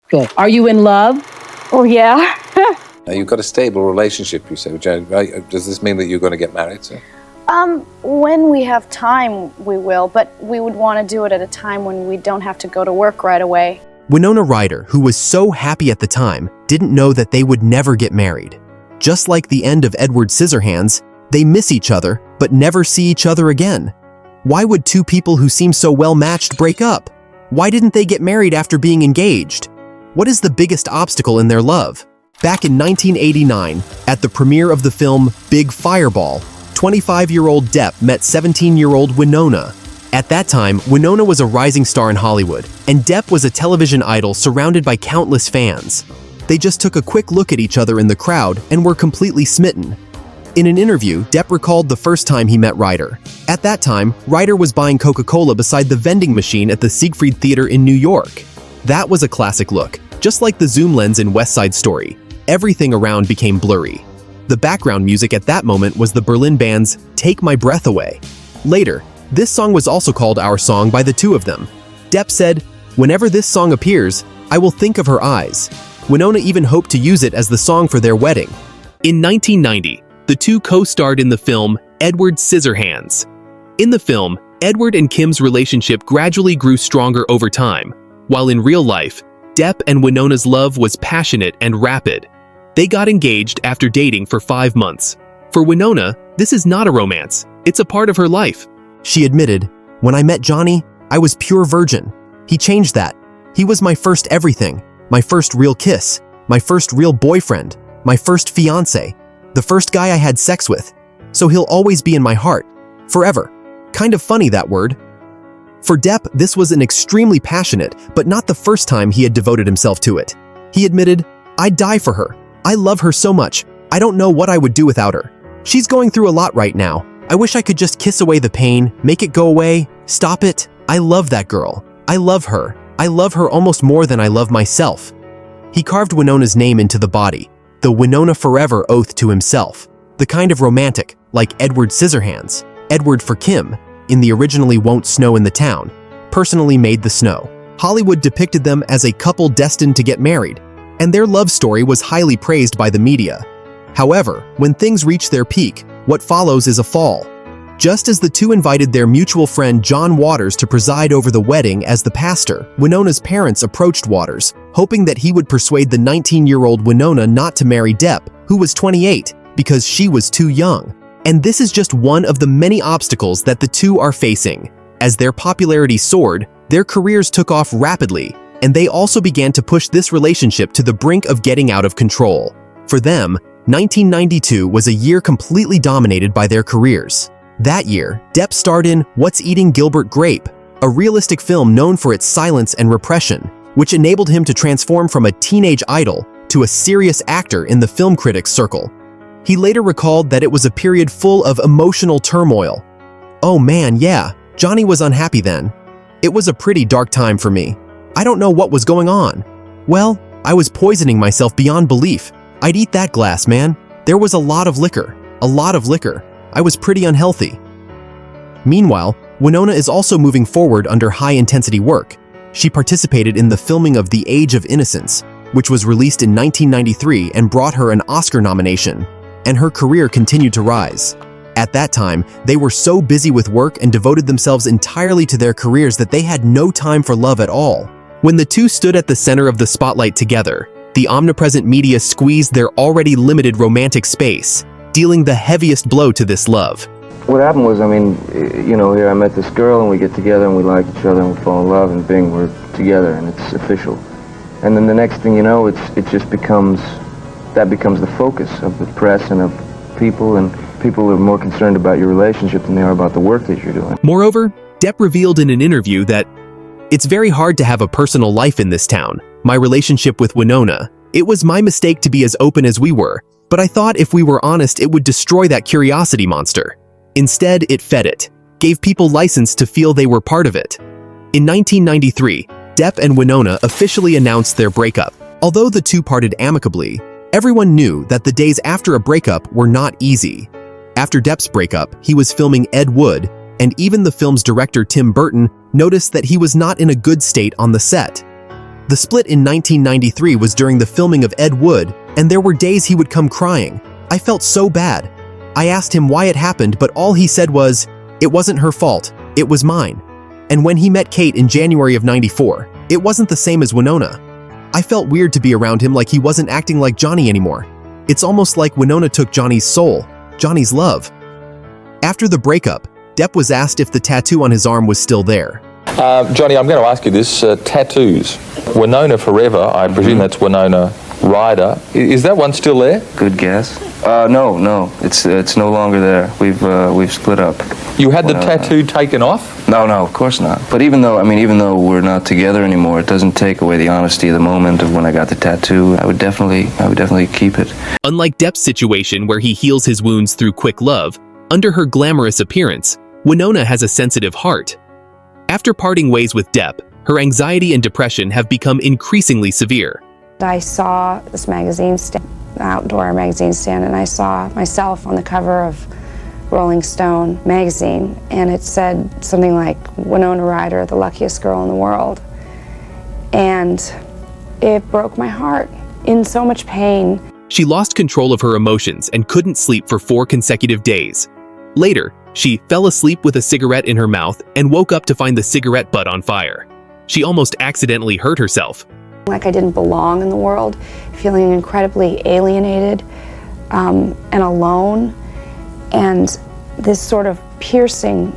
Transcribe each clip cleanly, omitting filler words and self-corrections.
Good. Are you in love? Oh, yeah. Now, you've got a stable relationship, you say. Does this mean that you're going to get married soon? When we have time, we will, but we would want to do it at a time when we don't have to go to work right away. Winona Ryder, who was so happy at the time, didn't know that they would never get married. Just like the end of Edward Scissorhands, they miss each other, but never see each other again. Why would two people who seem so well-matched break up? Why didn't they get married after being engaged? What is the biggest obstacle in their love? Back in 1989, at the premiere of the film Big Fireball, 25-year-old Depp met 17-year-old Winona. At that time, Winona was a rising star in Hollywood, and Depp was a television idol surrounded by countless fans. They just took a quick look at each other in the crowd and were completely smitten. In an interview, Depp recalled the first time he met Ryder. At that time, Ryder was buying Coca-Cola beside the vending machine at the Siegfried Theater in New York. That was a classic look, just like the zoom lens in West Side Story. Everything around became blurry. The background music at that moment was the Berlin band's Take My Breath Away. Later, this song was also called Our Song by the two of them. Depp said, "Whenever this song appears, I will think of her eyes." Winona even hoped to use it as the song for their wedding. In 1990, the two co-starred in the film Edward Scissorhands. In the film, Edward and Kim's relationship gradually grew stronger over time, while in real life, Depp and Winona's love was passionate and rapid. They got engaged after dating for 5 months. For Winona, this is not a romance, it's a part of her life. She admitted, "When I met Johnny, I was pure virgin. He changed that. He was my first everything, my first real kiss, my first real boyfriend, my first fiancé, the first guy I had sex with. So he'll always be in my heart, forever." Kind of funny, that word. For Depp, this was an extremely passionate, but not the first time he had devoted himself to it. He admitted, "I'd die for her. I love her so much. I don't know what I would do without her. She's going through a lot right now. I wish I could just kiss away the pain, make it go away, stop it. I love that girl. I love her. I love her almost more than I love myself." He carved Winona's name into the body, the Winona Forever oath to himself, the kind of romantic, like Edward Scissorhands, Edward for Kim, in the originally Won't Snow in the Town, personally made the snow. Hollywood depicted them as a couple destined to get married, and their love story was highly praised by the media. However, when things reach their peak, what follows is a fall. Just as the two invited their mutual friend John Waters to preside over the wedding as the pastor, Winona's parents approached Waters, hoping that he would persuade the 19-year-old Winona not to marry Depp, who was 28, because she was too young. And this is just one of the many obstacles that the two are facing. As their popularity soared, their careers took off rapidly, and they also began to push this relationship to the brink of getting out of control. For them, 1992 was a year completely dominated by their careers. That year, Depp starred in What's Eating Gilbert Grape, a realistic film known for its silence and repression, which enabled him to transform from a teenage idol to a serious actor in the film critics' circle. He later recalled that it was a period full of emotional turmoil. "Oh man, yeah, Johnny was unhappy then. It was a pretty dark time for me. I don't know what was going on. Well, I was poisoning myself beyond belief. I'd eat that glass, man. There was a lot of liquor. A lot of liquor. I was pretty unhealthy." Meanwhile, Winona is also moving forward under high-intensity work. She participated in the filming of The Age of Innocence, which was released in 1993 and brought her an Oscar nomination, and her career continued to rise. At that time, they were so busy with work and devoted themselves entirely to their careers that they had no time for love at all. When the two stood at the center of the spotlight together, the omnipresent media squeezed their already limited romantic space, dealing the heaviest blow to this love. What happened was, here I met this girl and we get together and we like each other and we fall in love and bing, we're together and it's official. And then the next thing you know, it just becomes the focus of the press and of people, and people are more concerned about your relationship than they are about the work that you're doing. Moreover, Depp revealed in an interview that it's very hard to have a personal life in this town. My relationship with Winona, it was my mistake to be as open as we were, but I thought if we were honest, it would destroy that curiosity monster. Instead, it fed it, gave people license to feel they were part of it. In 1993, Depp and Winona officially announced their breakup. Although the two parted amicably, everyone knew that the days after a breakup were not easy. After Depp's breakup, he was filming Ed Wood, and even the film's director Tim Burton noticed that he was not in a good state on the set. The split in 1993 was during the filming of Ed Wood, and there were days he would come crying. I felt so bad. I asked him why it happened, but all he said was, "It wasn't her fault, it was mine." And when he met Kate in January of '94, it wasn't the same as Winona. I felt weird to be around him, like he wasn't acting like Johnny anymore. It's almost like Winona took Johnny's soul, Johnny's love. After the breakup, Depp was asked if the tattoo on his arm was still there. Johnny, I'm going to ask you this. Tattoos. Winona Forever, I presume that's Winona Ryder. Is that one still there? Good guess. No. It's no longer there. We've split up. You had the tattoo taken off? No, of course not. But even though we're not together anymore, it doesn't take away the honesty of the moment of when I got the tattoo. I would definitely keep it. Unlike Depp's situation where he heals his wounds through quick love, under her glamorous appearance, Winona has a sensitive heart. After parting ways with Depp, her anxiety and depression have become increasingly severe. I saw this outdoor magazine stand, and I saw myself on the cover of Rolling Stone magazine, and it said something like, "Winona Ryder, the luckiest girl in the world." And it broke my heart. In so much pain. She lost control of her emotions and couldn't sleep for 4 consecutive days. Later, she fell asleep with a cigarette in her mouth and woke up to find the cigarette butt on fire. She almost accidentally hurt herself. Like I didn't belong in the world, feeling incredibly alienated and alone. And this sort of piercing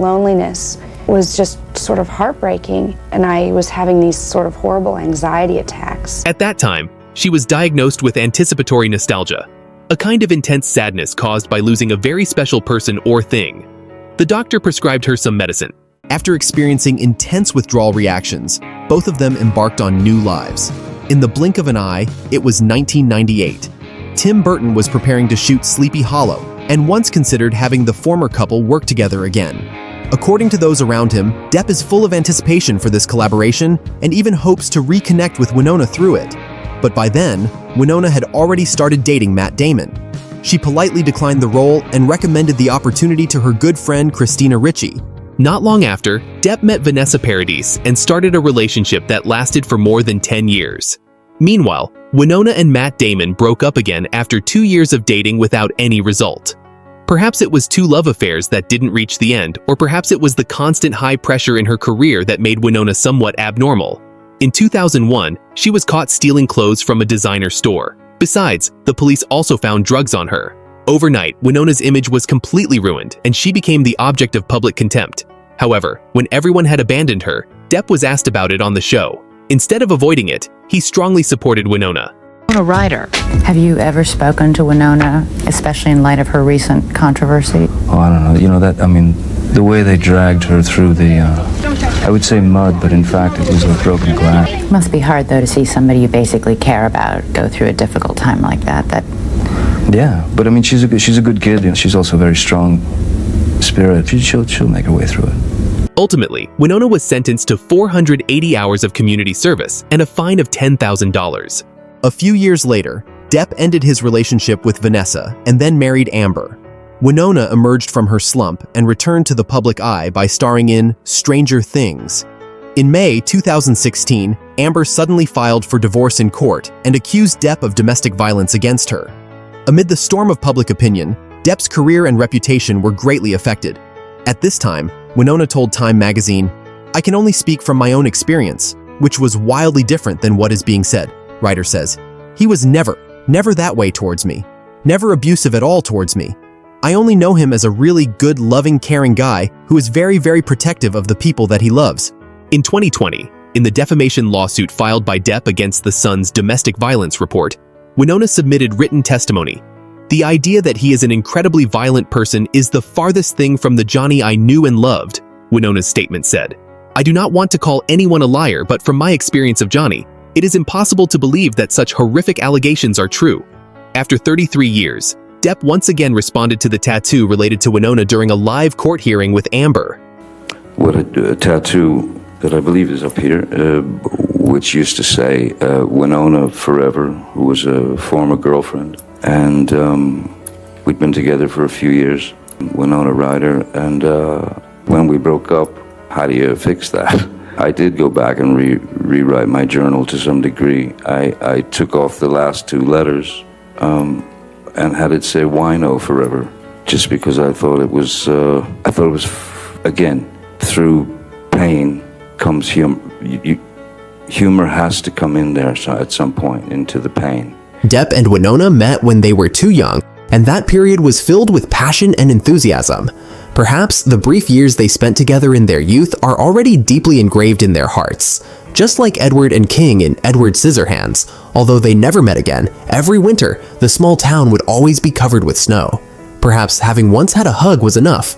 loneliness was just sort of heartbreaking. And I was having these sort of horrible anxiety attacks. At that time, she was diagnosed with anticipatory nostalgia, a kind of intense sadness caused by losing a very special person or thing. The doctor prescribed her some medicine. After experiencing intense withdrawal reactions, both of them embarked on new lives. In the blink of an eye, it was 1998. Tim Burton was preparing to shoot Sleepy Hollow and once considered having the former couple work together again. According to those around him, Depp is full of anticipation for this collaboration and even hopes to reconnect with Winona through it. But by then, Winona had already started dating Matt Damon. She politely declined the role and recommended the opportunity to her good friend Christina Ricci. Not long after, Depp met Vanessa Paradis and started a relationship that lasted for more than 10 years. Meanwhile, Winona and Matt Damon broke up again after 2 years of dating without any result. Perhaps it was 2 love affairs that didn't reach the end, or perhaps it was the constant high pressure in her career that made Winona somewhat abnormal. In 2001, she was caught stealing clothes from a designer store. Besides, the police also found drugs on her. Overnight, Winona's image was completely ruined, and she became the object of public contempt. However, when everyone had abandoned her, Depp was asked about it on the show. Instead of avoiding it, he strongly supported Winona. Winona Ryder. Have you ever spoken to Winona, especially in light of her recent controversy? Oh, I don't know. The way they dragged her through the, I would say mud, but in fact it was like broken glass. It must be hard, though, to see somebody you basically care about go through a difficult time like that. Yeah, but she's a good kid. She's also a very strong spirit. She'll make her way through it. Ultimately, Winona was sentenced to 480 hours of community service and a fine of $10,000. A few years later, Depp ended his relationship with Vanessa and then married Amber. Winona emerged from her slump and returned to the public eye by starring in Stranger Things. In May 2016, Amber suddenly filed for divorce in court and accused Depp of domestic violence against her. Amid the storm of public opinion, Depp's career and reputation were greatly affected. At this time, Winona told Time magazine, "I can only speak from my own experience," which was wildly different than what is being said. Ryder says, "He was never that way towards me. Never abusive at all towards me. I only know him as a really good, loving, caring guy who is very, very protective of the people that he loves." In 2020, in the defamation lawsuit filed by Depp against The Sun's domestic violence report, Winona submitted written testimony. "The idea that he is an incredibly violent person is the farthest thing from the Johnny I knew and loved," Winona's statement said. "I do not want to call anyone a liar, but from my experience of Johnny, it is impossible to believe that such horrific allegations are true." After 33 years, Depp once again responded to the tattoo related to Winona during a live court hearing with Amber. What a tattoo that I believe is up here, which used to say Winona Forever, who was a former girlfriend. And we'd been together for a few years, Winona Ryder. And when we broke up, how do you fix that? I did go back and rewrite my journal to some degree. I took off the last two letters and had it say "Wino forever," just because I thought it was. Again, through pain comes humor. Humor has to come in there at some point into the pain. Depp and Winona met when they were too young, and that period was filled with passion and enthusiasm. Perhaps the brief years they spent together in their youth are already deeply engraved in their hearts. Just like Edward and King in Edward Scissorhands, although they never met again, every winter, the small town would always be covered with snow. Perhaps having once had a hug was enough,